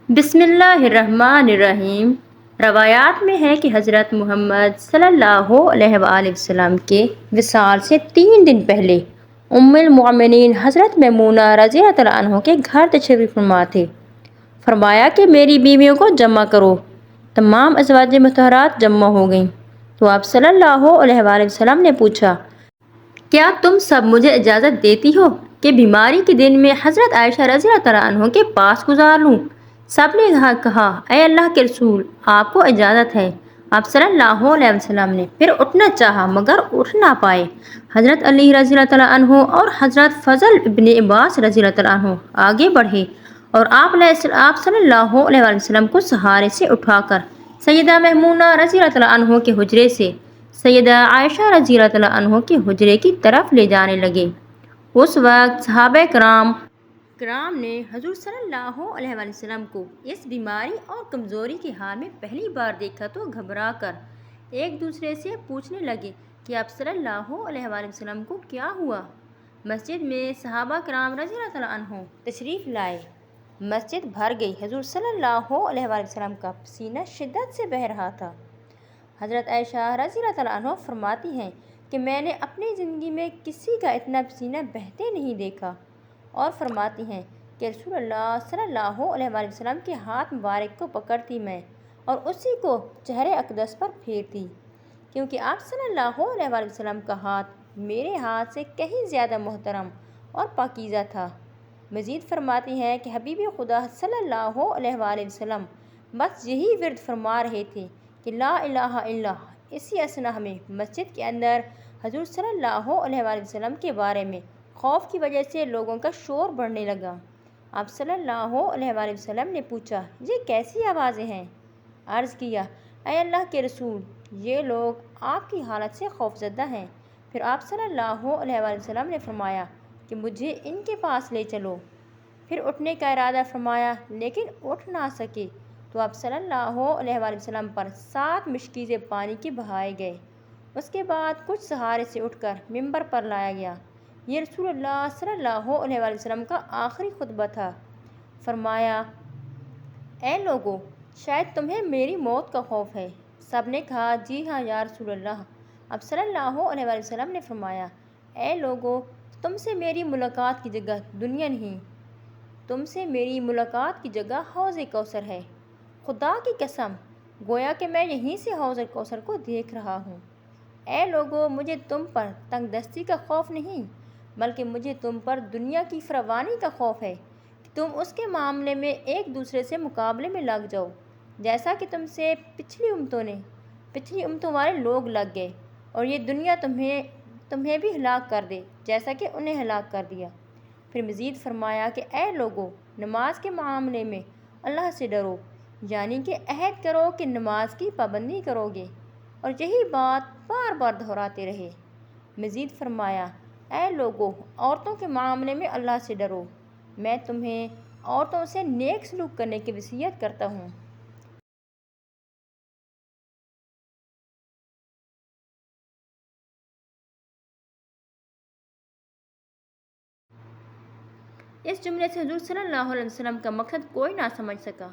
بسم اللہ الرحمن الرحیم۔ روایات میں ہے کہ حضرت محمد صلی اللہ علیہ وآلہ وسلم کے وصال سے 3 دن پہلے ام المؤمنین حضرت میمونہ رضی اللہ تعالیٰ عنہ کے گھر تشریف فرما تھے۔ فرمایا کہ میری بیویوں کو جمع کرو۔ تمام ازواج مطہرات جمع ہو گئیں تو آپ صلی اللہ علیہ وآلہ وسلم نے پوچھا، کیا تم سب مجھے اجازت دیتی ہو کہ بیماری کے دن میں حضرت عائشہ رضی اللہ تعالیٰ عنہ کے پاس گزار لوں؟ سب نے کہا، اے اللہ کے رسول، آپ کو اجازت ہے۔ آپ صلی اللہ علیہ وسلم نے پھر اٹھنا چاہا مگر اٹھ نہ پائے۔ حضرت علی رضی اللہ تعالیٰ عنہ اور حضرت فضل ابن عباس رضی اللہ تعالیٰ عنہ آگے بڑھے اور آپ صلی اللہ علیہ وسلم کو سہارے سے اٹھا کر سیدہ میمونہ رضی اللہ تعالیٰ عنہ کے حجرے سے سیدہ عائشہ رضی اللہ تعالیٰ عنہ کے حجرے کی طرف لے جانے لگے۔ اس وقت صحابہ کرام نے حضور صلی اللہ علیہ وسلم کو اس بیماری اور کمزوری کے حال میں پہلی بار دیکھا تو گھبرا کر ایک دوسرے سے پوچھنے لگے کہ آپ صلی اللہ علیہ وسلم کو کیا ہوا؟ مسجد میں صحابہ کرام رضی اللہ تعالیٰ عنہ تشریف لائے۔ مسجد بھر گئی۔ حضور صلی اللہ علیہ وسلم کا پسینہ شدت سے بہہ رہا تھا۔ حضرت عائشہ رضی اللہ تعالیٰ عنہ فرماتی ہیں کہ میں نے اپنی زندگی میں کسی کا اتنا پسینہ بہتے نہیں دیکھا، اور فرماتی ہیں کہ رسول اللہ صلی اللہ علیہ وسلم کے ہاتھ مبارک کو پکڑتی میں اور اسی کو چہرے اقدس پر پھیرتی، کیونکہ آپ صلی اللہ علیہ وسلم کا ہاتھ میرے ہاتھ سے کہیں زیادہ محترم اور پاکیزہ تھا۔ مزید فرماتی ہیں کہ حبیب خدا صلی اللہ علیہ وسلم بس یہی ورد فرما رہے تھے کہ لا الہ الا اللہ۔ اسی اثنا میں مسجد کے اندر حضور صلی اللہ علیہ وسلم کے بارے میں خوف کی وجہ سے لوگوں کا شور بڑھنے لگا۔ آپ صلی اللہ علیہ وسلم نے پوچھا، یہ کیسی آوازیں ہیں؟ عرض کیا، اے اللہ کے رسول، یہ لوگ آپ کی حالت سے خوفزدہ ہیں۔ پھر آپ صلی اللہ علیہ وسلم نے فرمایا کہ مجھے ان کے پاس لے چلو۔ پھر اٹھنے کا ارادہ فرمایا لیکن اٹھ نہ سکے تو آپ صلی اللہ علیہ وسلم پر 7 مشکیزیں پانی کے بہائے گئے۔ اس کے بعد کچھ سہارے سے اٹھ کر ممبر پر لایا گیا۔ یہ رسول اللہ صلی اللہ علیہ وسلم کا آخری خطبہ تھا۔ فرمایا، اے لوگو، شاید تمہیں میری موت کا خوف ہے۔ سب نے کہا، جی ہاں یا رسول اللہ۔ اب صلی اللہ علیہ وسلم نے فرمایا، اے لوگو، تم سے میری ملاقات کی جگہ دنیا نہیں، تم سے میری ملاقات کی جگہ حوض کوثر ہے۔ خدا کی قسم، گویا کہ میں یہیں سے حوض کوثر کو دیکھ رہا ہوں۔ اے لوگو، مجھے تم پر تنگ دستی کا خوف نہیں، بلکہ مجھے تم پر دنیا کی فراوانی کا خوف ہے کہ تم اس کے معاملے میں ایک دوسرے سے مقابلے میں لگ جاؤ، جیسا کہ تم سے پچھلی امتوں والے لوگ لگ گئے، اور یہ دنیا تمہیں بھی ہلاک کر دے جیسا کہ انہیں ہلاک کر دیا۔ پھر مزید فرمایا کہ اے لوگو، نماز کے معاملے میں اللہ سے ڈرو، یعنی کہ عہد کرو کہ نماز کی پابندی کرو گے، اور یہی بات بار بار دہراتے رہے۔ مزید فرمایا، اے لوگو، عورتوں کے معاملے میں اللہ سے ڈرو، میں تمہیں عورتوں سے نیک سلوک کرنے کی وصیت کرتا ہوں۔ اس جملے سے حضور صلی اللہ علیہ وسلم کا مقصد کوئی نہ سمجھ سکا۔